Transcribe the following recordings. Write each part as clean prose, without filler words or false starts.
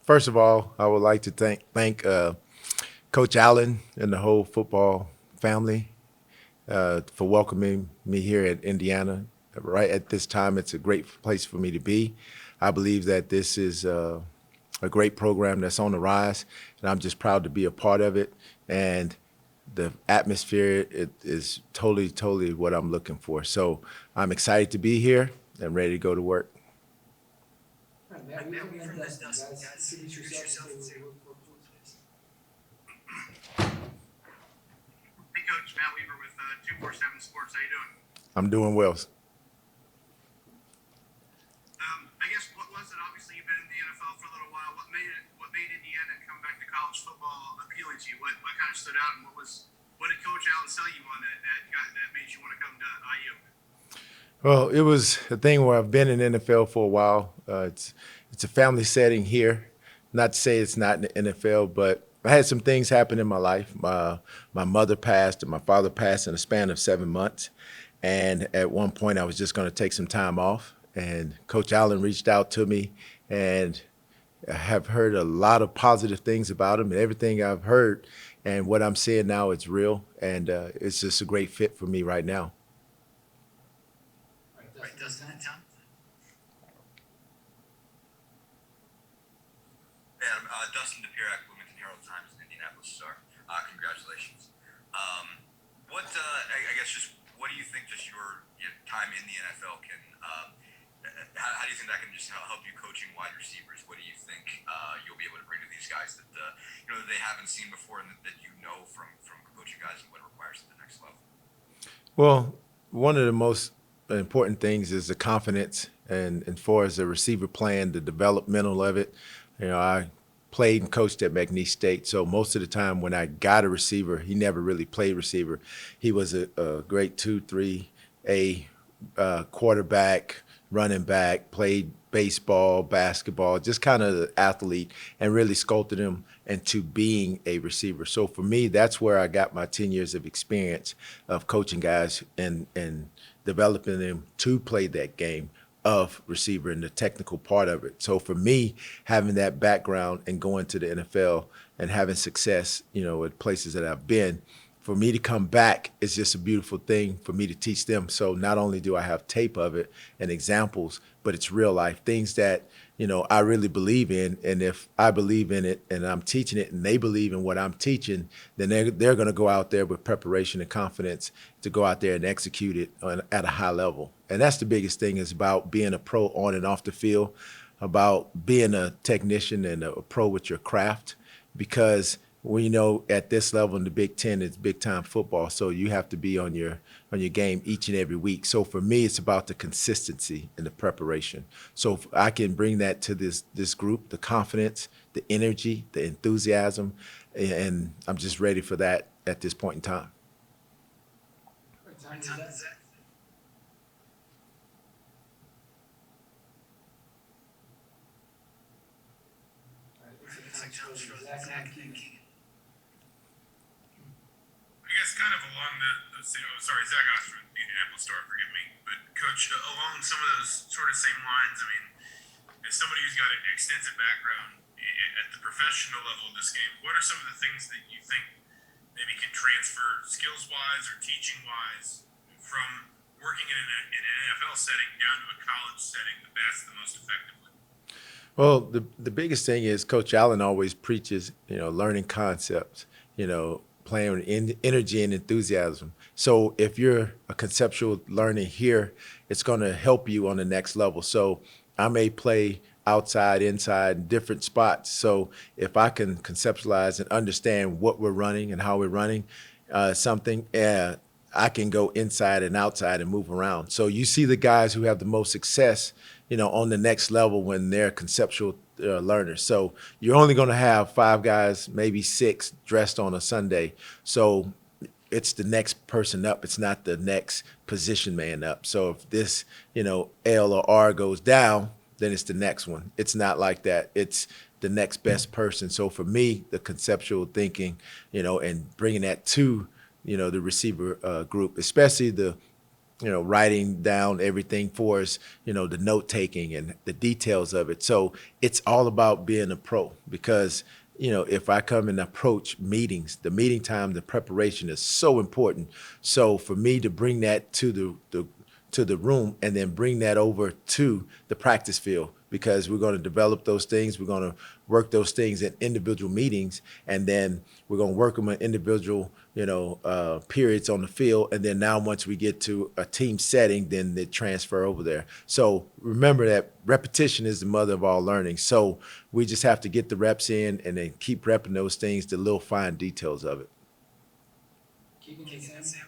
First of all, I would like to thank Coach Allen and the whole football family for welcoming me here at Indiana. Right at this time, it's a great place for me to be. I believe that this is a great program that's on the rise, and I'm just proud to be a part of it. And the atmosphere is totally what I'm looking for. So I'm excited to be here and ready to go to work. All right, Matt, we from the Dustin, guys. Introduce yourself and say where you work for, please. Hey, Coach Matt Weaver with 247 Sports. How you doing? I'm doing well. I guess what was it? Obviously, you've been in the NFL for a little while. What made Indiana come back to college football appealing to you? What kind of stood out, and what did Coach Allen sell you on that made you want to come to IU? Well, it was a thing where I've been in the NFL for a while. It's a family setting here. Not to say it's not in the NFL, but I had some things happen in my life. My mother passed and my father passed in a span of 7 months. And at one point, I was just going to take some time off. And Coach Allen reached out to me, and I have heard a lot of positive things about him. And everything I've heard and what I'm seeing now, it's real. And it's just a great fit for me right now. All right, Dustin and Tom. Hey, I'm Dustin DePierac, Bloomington Herald Times, and Indianapolis Star. Congratulations. I guess just what do you think just your time in the NFL can, how do you think that can just help you coaching wide receivers? What do you think you'll be able to bring to these guys that, that they haven't seen before and that you know from coaching guys and what it requires at the next level? Well, one of the most important things is the confidence, and far as the receiver plan, the developmental of it. I played and coached at McNeese State, so most of the time when I got a receiver, he never really played receiver. He was a great 2-3A quarterback, running back, played baseball, basketball, just kind of the athlete, and really sculpted him into being a receiver. So for me, that's where I got my 10 years of experience of coaching guys and developing them to play that game of receiver and the technical part of it. So for me, having that background and going to the NFL and having success, at places that I've been, for me to come back is just a beautiful thing for me to teach them. So not only do I have tape of it and examples, but it's real life things that, I really believe in. And if I believe in it and I'm teaching it and they believe in what I'm teaching, then they're going to go out there with preparation and confidence to go out there and execute it at a high level. And that's the biggest thing, is about being a pro on and off the field, about being a technician and a pro with your craft, because at this level in the Big Ten, it's big time football. So you have to be on your game each and every week. So for me, it's about the consistency and the preparation. So if I can bring that to this group, the confidence, the energy, the enthusiasm, and I'm just ready for that at this point in time. All right, Tom, Zach. All right, looks like Tom's frozen. Zach, Keegan. I guess kind of along the same. Oh, sorry, Zach Oster, the Indianapolis Star. Forgive me, but Coach, along some of those sort of same lines. I mean, as somebody who's got an extensive background at the professional level of this game, what are some of the things that you think maybe can transfer skills-wise or teaching-wise from working in an NFL setting down to a college setting the best, the most effectively? Well, the biggest thing is Coach Allen always preaches, learning concepts, playing with energy and enthusiasm. So if you're a conceptual learner here, it's going to help you on the next level. So I may play outside, inside, different spots. So if I can conceptualize and understand what we're running and how we're running something, I can go inside and outside and move around. So you see the guys who have the most success, on the next level when they're conceptual learners. So you're only going to have 5 guys, maybe 6, dressed on a Sunday. So it's the next person up. It's not the next position man up. So if this, L or R goes down, then it's the next one. It's not like that. It's the next best person. So for me, the conceptual thinking, and bringing that to, the receiver group, especially the writing down everything for us, the note taking and the details of it. So it's all about being a pro because, if I come and approach meetings, the meeting time, the preparation is so important. So for me to bring that to the room and then bring that over to the practice field because we're going to develop those things. We're going to work those things in individual meetings, and then we're going to work them in individual, periods on the field. And then now once we get to a team setting, then they transfer over there. So remember that repetition is the mother of all learning. So we just have to get the reps in and then keep repping those things, the little fine details of it. Keegan and Sam.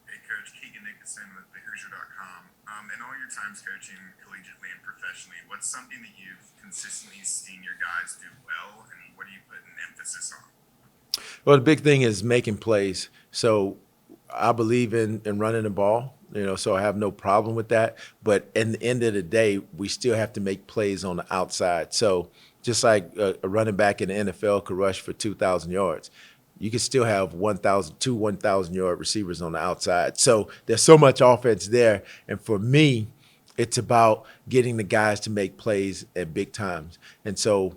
Hey, Coach, Keegan Nicholson with the Hoosier.com. In all your times coaching collegiately and professionally, what's something that you've consistently seen your guys do well, and what do you put an emphasis on? Well, the big thing is making plays. So I believe in running the ball, so I have no problem with that. But at the end of the day, we still have to make plays on the outside. So just like a running back in the NFL could rush for 2,000 yards, you can still have 1,000-yard receivers on the outside. So there's so much offense there. And for me, it's about getting the guys to make plays at big times. And so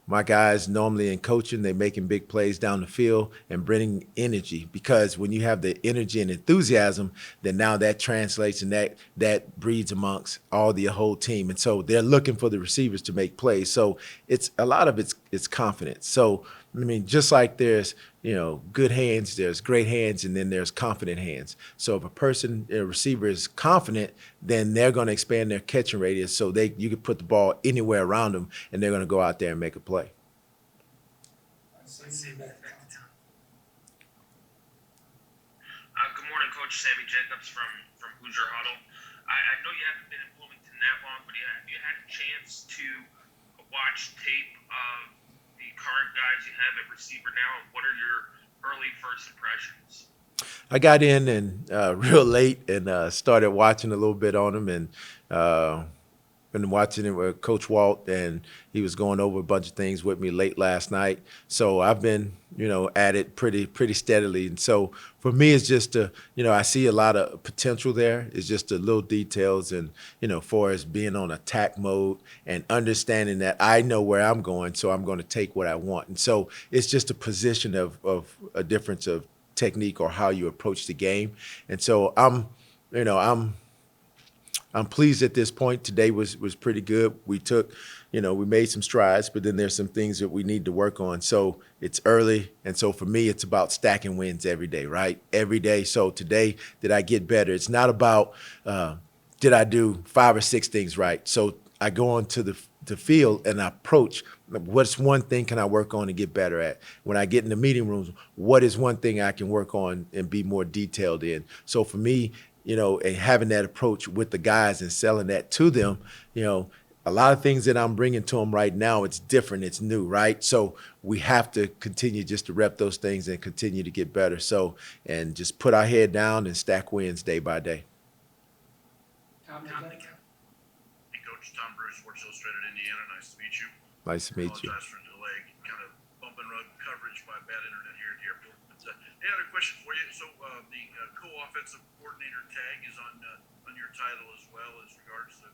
my guys normally in coaching, they're making big plays down the field and bringing energy, because when you have the energy and enthusiasm, then now that translates and that breeds amongst all the whole team. And so they're looking for the receivers to make plays. So it's a lot of it's confidence. So I mean, just like there's good hands, there's great hands, and then there's confident hands. So if a receiver is confident, then they're going to expand their catching radius so you can put the ball anywhere around them, and they're going to go out there and make a play. Good morning, Coach. Sammy Jacobs from Hoosier Huddle. I know you haven't been in Bloomington that long, but you had a chance to watch tape of the current guys you have at receiver now, and what are your early first impressions? I got in and real late and started watching a little bit on them, and been watching it with Coach Walt, and he was going over a bunch of things with me late last night. So I've been, at it pretty steadily. And so for me, it's just I see a lot of potential there. It's just the little details and, for as being on attack mode and understanding that I know where I'm going, so I'm going to take what I want. And so it's just a position of a difference of technique or how you approach the game. And so I'm pleased at this point. Today was pretty good. We we made some strides, but then there's some things that we need to work on. So it's early. And so for me, it's about stacking wins every day, right? Every day. So today, did I get better? It's not about did I do 5 or 6 things right? So I go onto the field and I approach, what's one thing can I work on to get better at? When I get in the meeting rooms, what is one thing I can work on and be more detailed in? So for me, and having that approach with the guys and selling that to them, a lot of things that I'm bringing to them right now, it's different, it's new, right? So we have to continue just to rep those things and continue to get better. So, and just put our head down and stack wins day by day. Tom, Hey, Coach, Tom Bruce, Sports Illustrated Indiana. Nice to meet you. Nice to meet you. Apologize for the delay. Kind of bump and run coverage by bad internet here at the airport. But I had a question for you. So the co-offensive coordinator tag is on your title as well as regards to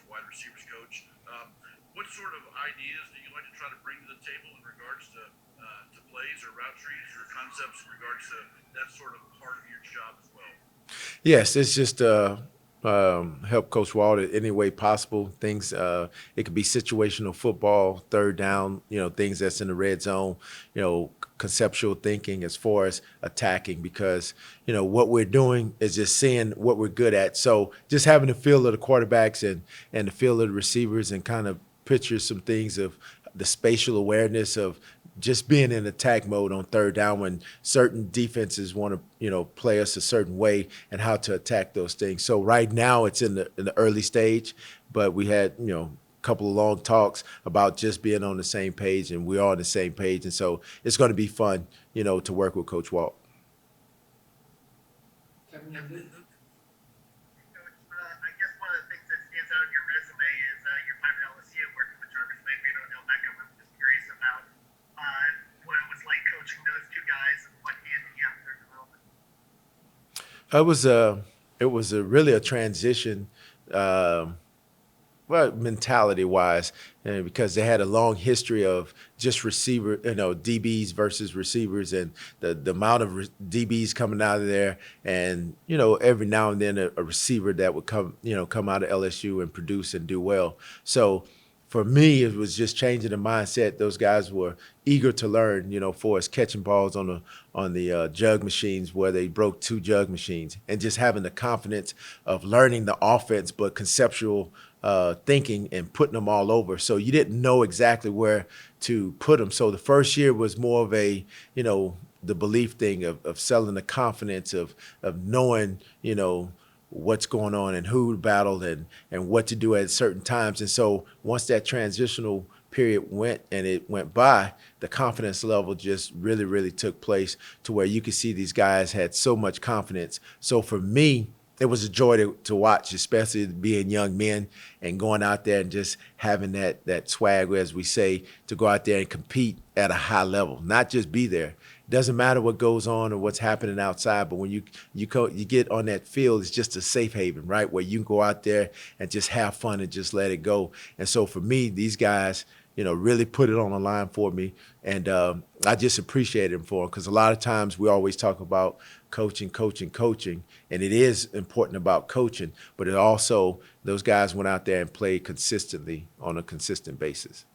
wide receivers coach. What sort of ideas do you like to try to bring to the table in regards to plays or route trees or concepts in regards to that sort of part of your job as well? Yes, it's just help Coach Walt in any way possible. Things it could be situational football, third down, things that's in the red zone, conceptual thinking as far as attacking, because what we're doing is just seeing what we're good at. So just having the feel of the quarterbacks and the feel of the receivers and kind of picture some things of the spatial awareness of just being in attack mode on third down when certain defenses want to, play us a certain way and how to attack those things. So right now it's in the early stage, but we had, a couple of long talks about just being on the same page, and we're on the same page. And so it's going to be fun, to work with Coach Walt. Kevin, I guess one of the things that stands out on your resume is your time at LSU working with Jarvis Landry and Odell Beckham. I'm just curious about what it was like coaching those two guys and what hand you have in their development. It was a really a transition. Um well, mentality wise, because they had a long history of just receiver, DBs versus receivers, and the amount of DBs coming out of there, and every now and then a receiver that would come out of LSU and produce and do well. So for me, it was just changing the mindset. Those guys were eager to learn, for us catching balls on the jug machines where they broke two jug machines, and just having the confidence of learning the offense, but conceptual thinking and putting them all over. So you didn't know exactly where to put them. So the first year was more of a, the belief thing of selling the confidence of knowing, what's going on and who battled and what to do at certain times. And so once that transitional period went and it went by, the confidence level just really, really took place to where you could see these guys had so much confidence. So for me, it was a joy to watch, especially being young men and going out there and just having that swag, as we say, to go out there and compete at a high level, not just be there. It doesn't matter what goes on or what's happening outside, but when you get on that field, it's just a safe haven, right, where you can go out there and just have fun and just let it go. And so for me, these guys, really put it on the line for me, and I just appreciate them for it, because a lot of times we always talk about coaching, and it is important about coaching, but it also, those guys went out there and played consistently on a consistent basis.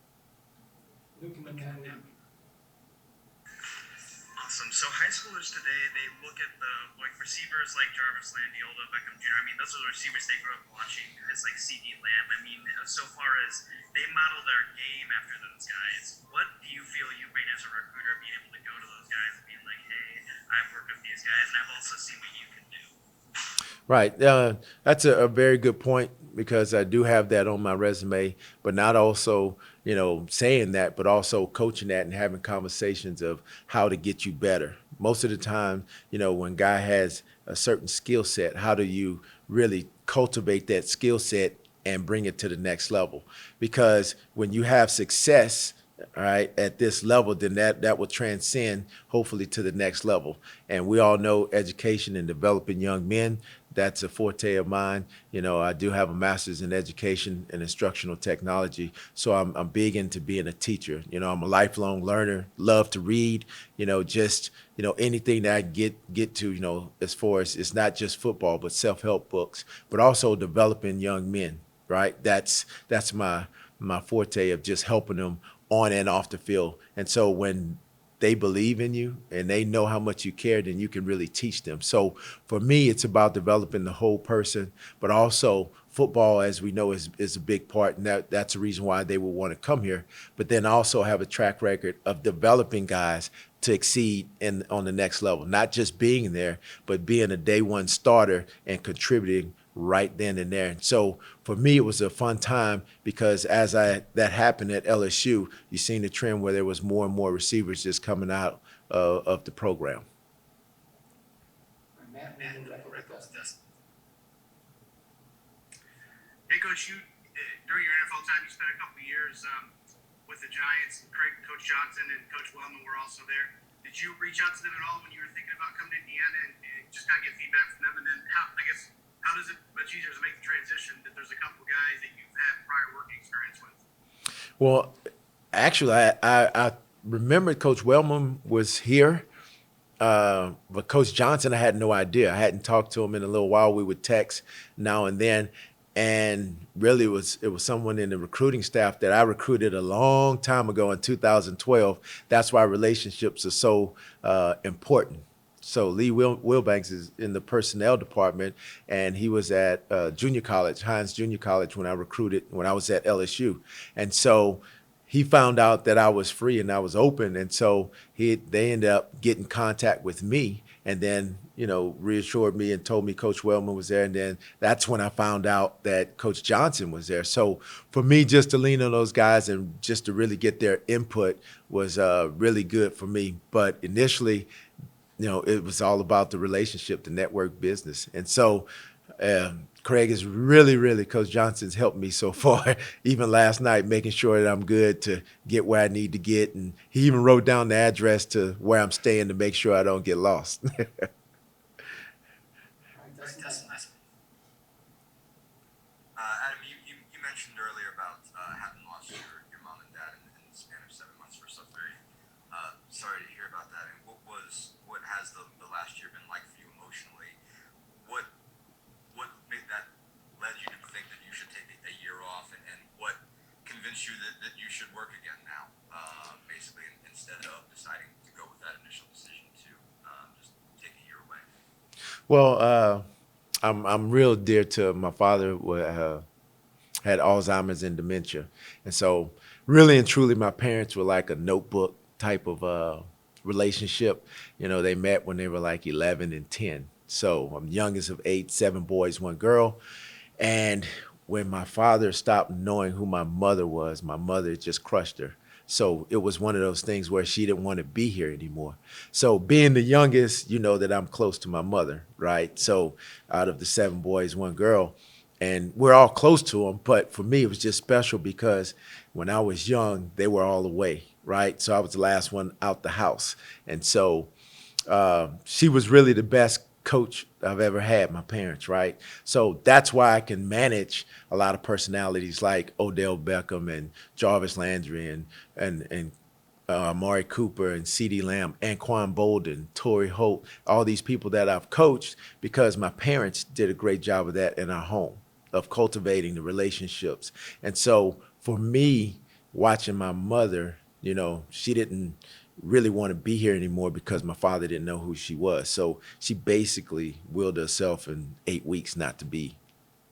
Awesome. So high schoolers today, they look at the receivers like Jarvis Landry, Odell Beckham Jr. I mean, those are the receivers they grew up watching, guys like CD Lamb. I mean, so far as they model their game after those guys, what do you feel you bring as a recruiter, being able to go to those guys and being like, hey, I've worked with these guys and I've also seen what you can do? Right. That's a very good point, because I do have that on my resume, but not also, saying that, but also coaching that and having conversations of how to get you better. Most of the time, when guy has a certain skill set, how do you really cultivate that skill set and bring it to the next level? Because when you have success, all right, at this level, then that will transcend hopefully to the next level. And we all know education and developing young men, that's a forte of mine. I do have a master's in education and instructional technology, so I'm big into being a teacher. I'm a lifelong learner, love to read, just anything that I get to, as far as, it's not just football, but self-help books, but also developing young men, right? That's my forte, of just helping them on and off the field. And so when they believe in you and they know how much you care, then you can really teach them. So for me, it's about developing the whole person, but also football, as we know, is a big part, and that's the reason why they would want to come here. But then also have a track record of developing guys to exceed on the next level, not just being there, but being a day one starter and contributing right then and there. So for me, it was a fun time, because as that happened at LSU, you seen the trend where there was more and more receivers just coming out of the program. Matt, Dustin. Hey, Coach, during your NFL time, you spent a couple of years with the Giants, and Coach Johnson and Coach Wellman were also there. Did you reach out to them at all when you were thinking about coming to Indiana and just kind of get feedback from them? And then how does it much easier to make the transition that there's a couple guys that you've had prior working experience with? Well, actually, I remember Coach Wellman was here, but Coach Johnson, I had no idea. I hadn't talked to him in a little while. We would text now and then, and really it was someone in the recruiting staff that I recruited a long time ago in 2012. That's why relationships are so important. So Lee Wilbanks is in the personnel department, and he was at junior college, Hines Junior College, when I was at LSU. And so he found out that I was free and I was open, and so they ended up getting contact with me, and then reassured me and told me Coach Wellman was there, and then that's when I found out that Coach Johnson was there. So for me, just to lean on those guys and just to really get their input was really good for me. But initially, it was all about the relationship, the network business. And so Craig is really, Coach Johnson's helped me so far, even last night, making sure that I'm good to get where I need to get. And he even wrote down the address to where I'm staying to make sure I don't get lost. convinced you that you should work again now, basically, instead of deciding to go with that initial decision to just take a year away? Well, I'm real dear to my father. Had Alzheimer's and dementia, and so really and truly, my parents were like a notebook type of relationship. They met when they were like 11 and 10. So I'm youngest of eight, seven boys, one girl, and when my father stopped knowing who my mother was, my mother just crushed her. So it was one of those things where she didn't want to be here anymore. So being the youngest, that I'm close to my mother, right? So out of the seven boys, one girl, and we're all close to them. But for me, it was just special because when I was young, they were all away, right? So I was the last one out the house. And so she was really the best coach I've ever had, my parents, right? So that's why I can manage a lot of personalities like Odell Beckham and Jarvis Landry and Amari Cooper and CeeDee Lamb, Anquan Bolden, Torrey Holt, all these people that I've coached because my parents did a great job of that in our home, of cultivating the relationships. And so for me, watching my mother, she didn't really want to be here anymore because my father didn't know who she was. So she basically willed herself in 8 weeks not to be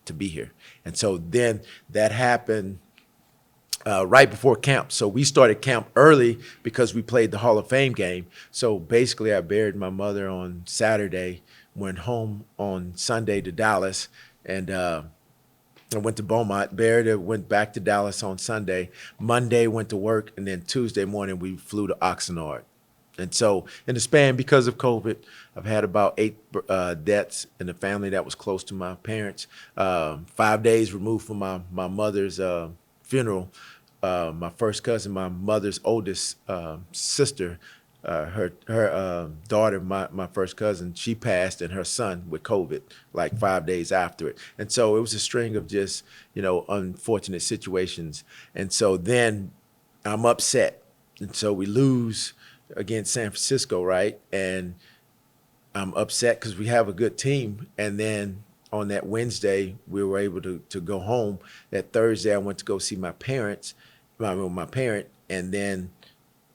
here. And so then that happened right before camp. So we started camp early because we played the Hall of Fame game. So basically I buried my mother on Saturday, went home on Sunday to Dallas, and I went to Beaumont, buried her, went back to Dallas on Sunday. Monday went to work, and then Tuesday morning we flew to Oxnard. And so in the span, because of COVID, I've had about 8 deaths in the family that was close to my parents. 5 days removed from my mother's funeral, my first cousin, my mother's oldest sister, her daughter, my first cousin, she passed, and her son with COVID like 5 days after it. And so it was a string of just, unfortunate situations. And so then I'm upset. And so we lose against San Francisco, right? And I'm upset because we have a good team. And then on that Wednesday, we were able to go home. That Thursday, I went to go see my parent, and then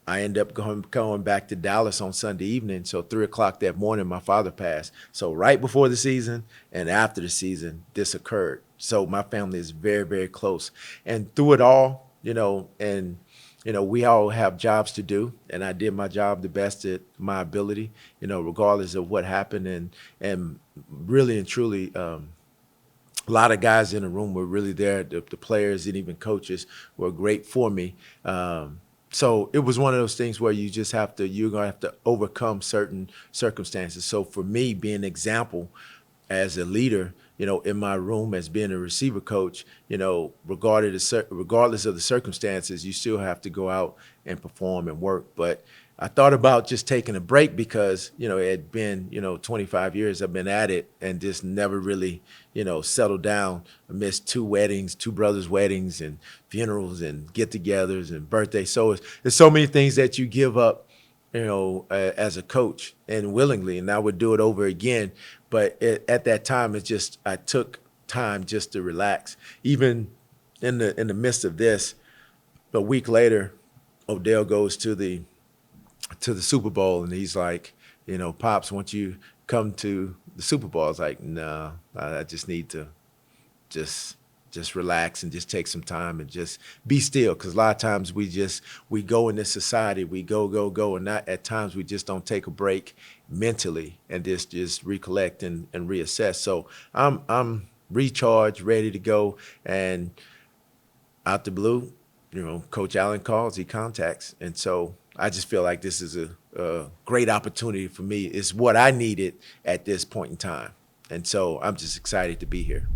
I ended up going back to Dallas on Sunday evening. So 3 o'clock that morning, my father passed. So right before the season and after the season, this occurred. So my family is very, very close. And through it all, we all have jobs to do, and I did my job the best at my ability, regardless of what happened. And really and truly, a lot of guys in the room were really there. The players and even coaches were great for me. So it was one of those things where you're going to have to overcome certain circumstances. So for me, being an example as a leader, in my room as being a receiver coach, regardless of the circumstances, you still have to go out and perform and work. But I thought about just taking a break because, it had been, 25 years I've been at it and just never really, settled down. I missed 2 weddings, 2 brothers' weddings and funerals and get-togethers and birthdays. So there's so many things that you give up, as a coach, and willingly, and I would do it over again. But at that time, I took time just to relax. Even in the midst of this, a week later, Odell goes to the Super Bowl, and he's like, Pops, won't you come to the Super Bowl? I was like, no, I just need to just relax and just take some time and just be still. Because a lot of times we go in this society, we go, and not at times we just don't take a break mentally and just recollect and reassess. So I'm recharged, ready to go, and out the blue, Coach Allen calls, he contacts, and so I just feel like this is a great opportunity for me. It's what I needed at this point in time, and so I'm just excited to be here.